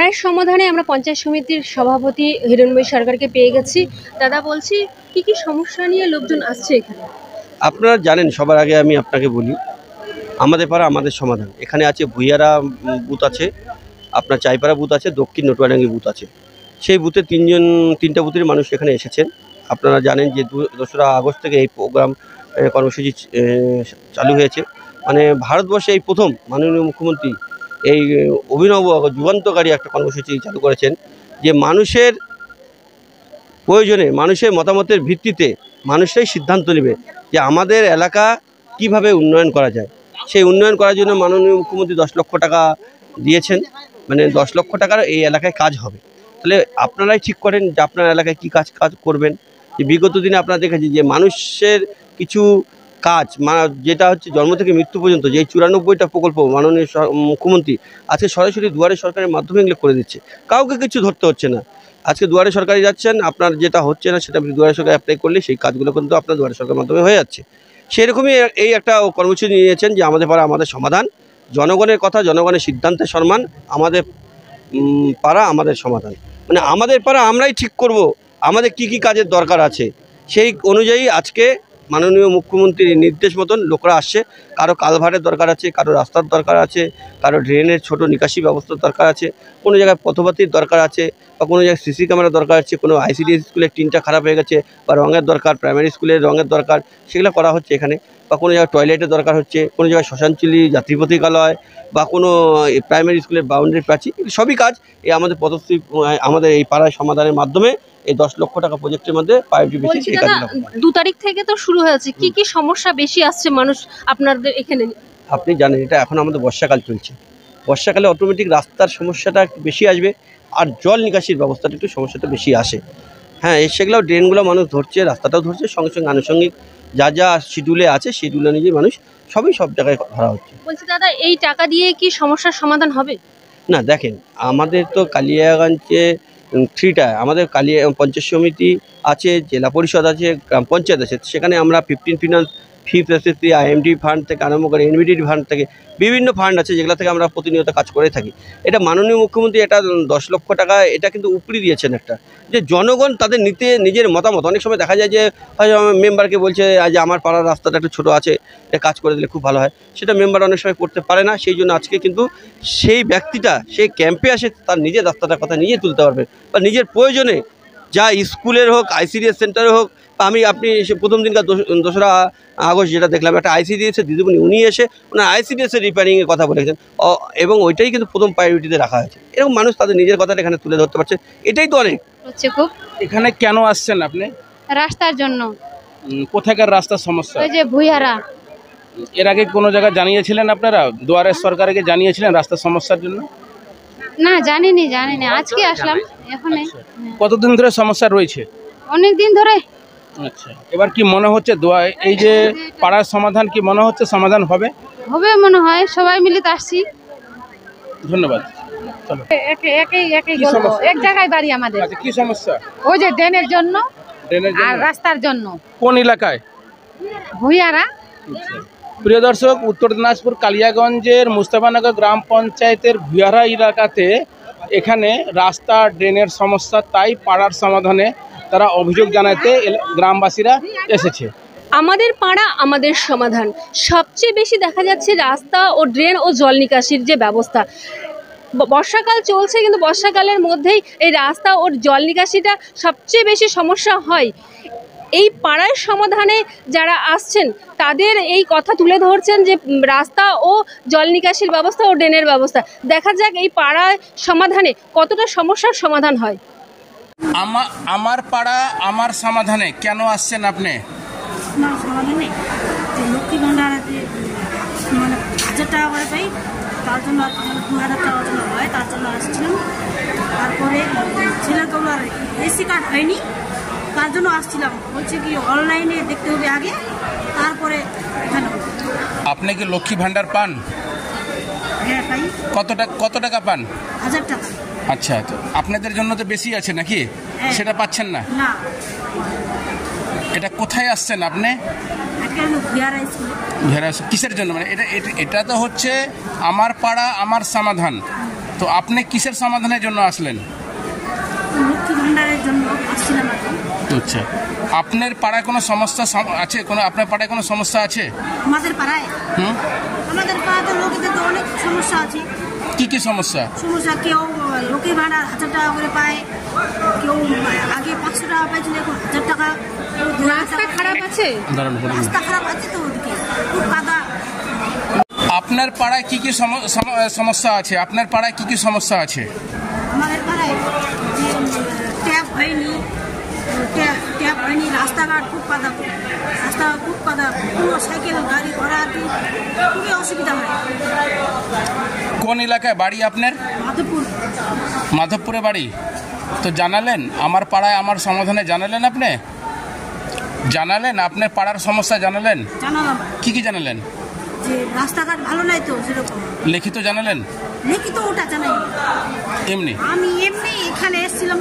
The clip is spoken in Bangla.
পাড়ার সমাধানে আমরা পঞ্চায়েত সমিতির সভাপতি হিরণময়ী সরকারকে পেয়ে গেছি। দাদা, বলছি কি কি সমস্যা নিয়ে লোকজন আসছে এখানে? আপনারা জানেন, সবার আগে আমি আপনাকে বলি, আমাদের পাড়া আমাদের সমাধান। এখানে আছে ভুইয়ারা বুথ আছে, আপনার চাইপাড়া বুথ আছে, দক্ষিণ নটুয়াডাঙ্গি বুথ আছে। সেই বুথে তিনটা বুথের মানুষ এখানে এসেছেন। আপনারা জানেন যে 2রা আগস্ট থেকে এই প্রোগ্রাম কর্মসূচি চালু হয়েছে। মানে ভারতবর্ষে এই প্রথম মাননীয় মুখ্যমন্ত্রী এই অভিনব যুগান্তকারী একটা কর্মসূচি চালু করেছেন, যে মানুষের প্রয়োজনে, মানুষের মতামতের ভিত্তিতে মানুষরাই সিদ্ধান্ত নেবে যে আমাদের এলাকা কিভাবে উন্নয়ন করা যায়। সেই উন্নয়ন করার জন্য মাননীয় মুখ্যমন্ত্রী 10 লক্ষ টাকা দিয়েছেন। মানে 10 লক্ষ টাকার এই এলাকায় কাজ হবে। তাহলে আপনারাই ঠিক করেন যে আপনার এলাকায় কী কাজ করবেন। যে বিগত দিনে আপনারা দেখেছেন যে মানুষের কিছু কাজ, যেটা হচ্ছে জন্ম থেকে মৃত্যু পর্যন্ত, যে 94টা প্রকল্প মাননীয় মুখ্যমন্ত্রী আজকে সরাসরি দুয়ারে সরকারের মাধ্যমে এগুলো করে দিচ্ছে। কাউকে কিছু ধরতে হচ্ছে না। আজকে দুয়ারে সরকারে যাচ্ছেন, আপনার যেটা হচ্ছে না সেটা আপনি দুয়ারে সরকারে অ্যাপ্লাই করলে সেই কাজগুলো কিন্তু আপনার দুয়ারে সরকারের মাধ্যমে হয়ে যাচ্ছে। সেরকমই এই একটা কর্মসূচি নিয়েছেন যে আমাদের পাড়া আমাদের সমাধান, জনগণের কথা, জনগণের সিদ্ধান্তের সম্মান, আমাদের পাড়া আমাদের সমাধান। মানে আমাদের পাড়া আমরাই ঠিক করব আমাদের কি কি কাজের দরকার আছে। সেই অনুযায়ী আজকে মাননীয় মুখ্যমন্ত্রীর নির্দেশ মতন লোকরা আসছে। কারো কালভার্টের দরকার আছে, কারো রাস্তার দরকার আছে, কারো ড্রেনের ছোট নিকাশি ব্যবস্থার দরকার আছে, কোনো জায়গায় পথবাতির দরকার আছে, বা কোনো জায়গায় সিসি ক্যামেরা দরকার আছে, কোনো আইসিডিএস স্কুলের টিনটা খারাপ হয়ে গেছে, বা রঙের দরকার, প্রাইমারি স্কুলের রঙের দরকার, সেগুলো করা হচ্ছে এখানে। বা কোনো জায়গায় টয়লেটের দরকার হচ্ছে, কোনো জায়গায় শ্মশানচুলি, যাত্রীপথিকালয়, বা কোনো প্রাইমারি স্কুলের বাউন্ডারি প্রাচীর, সবই কাজ এই আমাদের পদশ্রী, আমাদের এই পাড়ায় সমাধানের মাধ্যমে এই 10 লক্ষ টাকা প্রজেক্টের মধ্যে প্রায়োরিটি বেশি। 2 তারিখ থেকে তো শুরু হয়েছে, কি কি সমস্যা বেশি আসছে মানুষ আপনাদের এখানে? আপনি জানেন এটা এখন আমাদের বর্ষাকাল চলছে। বর্ষাকালে অটোমেটিক রাস্তার সমস্যাটা একটু বেশি আসবে, আর জল নিকাশির ব্যবস্থাটা একটু সমস্যাটা বেশি আসে। হ্যাঁ, সেগুলো ড্রেনগুলো মানুষ ধরছে, রাস্তাটাও ধরছে, সঙ্গে সঙ্গে আনুষঙ্গিক যা শিডিউলে আছে শিডিউল অনুযায়ী মানুষ সব জায়গায় ধরা হচ্ছে। বলছি দাদা, এই টাকা দিয়ে কি সমস্যার সমাধান হবে? না, দেখেন আমাদের তো কালিয়াগঞ্জে 3টা আমাদের পঞ্চায়েত সমিতি আছে, জেলা পরিষদ আছে, গ্রাম পঞ্চায়েত আছে। সেখানে আমরা 15 finance, fifth SSC, IMD fund থেকে আরম্ভ করে এনবিডিডি ফান্ড থেকে বিভিন্ন ফান্ড আছে, যেগুলো থেকে আমরা প্রতিনিয়ত কাজ করে থাকি। এটা মাননীয় মুখ্যমন্ত্রী এটা 10 লক্ষ টাকা এটা কিন্তু উপরি দিয়েছেন একটা, যে জনগণ তাদের নিজের মতামত। অনেক সময় দেখা যায় যে মেম্বারকে বলছে যে আমার পাড়ার রাস্তাটা একটু ছোটো আছে, এটা কাজ করে দিলে খুব ভালো হয়, সেটা মেম্বার অনেক সময় করতে পারে না। সেই জন্য আজকে কিন্তু সেই ব্যক্তিটা সেই ক্যাম্পে আসে, তার নিজের রাস্তাটার কথা নিজে তুলতে পারবে, বা নিজের প্রয়োজনে যা স্কুলের হোক, আইসিডিএস সেন্টারে হোক। আপনি প্রথম দিনকার 2রা আগস্ট যেটা দেখলাম, একটা আইসিডিএসের দিদিমণি উনি এসে ওনার আইসিডিএসের রিপেয়ারিংয়ের কথা বলেছেন, এবং ওইটাই কিন্তু প্রথম প্রায়োরিটিতে রাখা হয়েছে। এরকম মানুষ তাদের নিজের কথাটা এখানে তুলে ধরতে পারছে, এটাই তো অনেক হচ্ছে। খুব এখানে কেন আসছেন আপনি? রাস্তার জন্য। কোথাকার রাস্তার সমস্যা? ওই যে ভুইয়ারা। এর আগে কোনো জায়গায় জানিয়েছিলেন আপনারা? দুয়ারের সরকারকে জানিয়েছিলেন রাস্তার সমস্যার জন্য? না, জানিনি, আজকে আসলাম এখানে। কতদিন ধরে সমস্যা রয়েছে? অনেক দিন ধরে। আচ্ছা, এবার কি মনে হচ্ছে এই যে পাড়ার সমাধান, কি মনে হচ্ছে সমাধান হবে? হবে মনে হয়, সবাই মিলে তো আসছি। ধন্যবাদ। চলো, একই গল্প, এক জায়গায় বাড়ি আমাদের। আচ্ছা, কি সমস্যা? ওই যে ড্রেনের জন্য আর রাস্তার জন্য। কোন এলাকায়? ভুইয়ারা। প্রিয় দর্শক, উত্তর দিনাজপুর কালিয়াগঞ্জের মুস্তাফানগর গ্রাম পঞ্চায়েতের ভুইয়ারা এলাকাতে এখানে রাস্তা ড্রেনের সমস্যা, তাই পাড়ার সমাধানে তারা অভিযোগ জানাতে গ্রামবাসীরা এসেছে। আমাদের পাড়া আমাদের সমাধান। সবচেয়ে বেশি দেখা যাচ্ছে রাস্তা ও ড্রেন ও জল নিকাশির যে ব্যবস্থা। বর্ষাকাল চলছে, কিন্তু বর্ষাকালের মধ্যেই এই রাস্তা ও জল নিকাশিটা সবচেয়ে বেশি সমস্যা হয়। এই পাড়ার সমাধানে যারা আসছেন তাদের এই কথা তুলে ধরছেন যে রাস্তা ও জল নিকাশির ব্যবস্থা ও ড্রেনের ব্যবস্থা। দেখা যাক এই পাড়ার সমাধানে কতটা সমস্যার সমাধান হয়। আমার পাড়া আমার সমাধানে কেন আসছেন আপনি? না, সমাধানে লক্ষ্মী ভাণ্ডার মানে 1000 টাকা করে পাই, তার জন্য 2000 টাকা জন্য হয়, তার জন্য আসছিলাম। তারপরে ছেলেগুলোর এসি কার্ড হয়নি, তার জন্য আসছিলাম। বলছে কি অনলাইনে দেখতে হবে আগে, তারপরে এখানে। আপনি কি লক্ষ্মী ভাণ্ডার পান? হ্যাঁ, পাই। কত টাকা পান? 1000 টাকা। আচ্ছা, তো আপনাদের জন্য তো বেশি আছে নাকি? সেটা পাচ্ছেন না? না। এটা কোথায় আসছেন আপনি? ভুইয়ারা। কিসের জন্য? মানে এটা তো হচ্ছে আমার পাড়া আমার সমাধান, তো আপনি কিসের সমাধানের জন্য আসলেন? লক্ষ্মী ভাণ্ডারের জন্য আসছিলাম আর কি। আচ্ছা, আপনার পাড়ায় কোনো সমস্যা আছে? আপনার পাড়ায় কোনো সমস্যা আছে? আমাদের পাড়ায় হুম, আমাদের পাড়াতে লোকেদের তো অনেক সমস্যা আছে। কি সমস্যা? কেউ লক্ষ্মী ভাণ্ডার 1000 টাকা করে পায়, কেউ আগে 500 টাকা পাইছিল, এখন 1000 টাকা। রাস্তা খারাপ আছে, রাস্তা খারাপ আছে তো, ওদিকে খুব কাদা। আপনার পাড়ায় কি সমস্যা আছে? আপনার পাড়ায় কি সমস্যা আছে? আমাদের পাড়ায় যে ট্যাপ হয়নি, রাস্তাঘাট খুব কাদা, পুরো সাইকেল গাড়ি ঘোড়া খুবই অসুবিধা হয়। কোন এলাকায় বাড়ি আপনার? মাধবপুরে বাড়ি। তো জানালেন আমার পাড়ায় আমার সমাধানে, জানালেন আপনি? জানালেন আপনার পাড়ার সমস্যা জানালেন? জানালাম। কি জানালেন? যে রাস্তাঘাট ভালো নাই তো, সেরকম। লিখিত জানালেন? লিখিত ওটা জানাই। এমনি আমি এখানে এসেছিলাম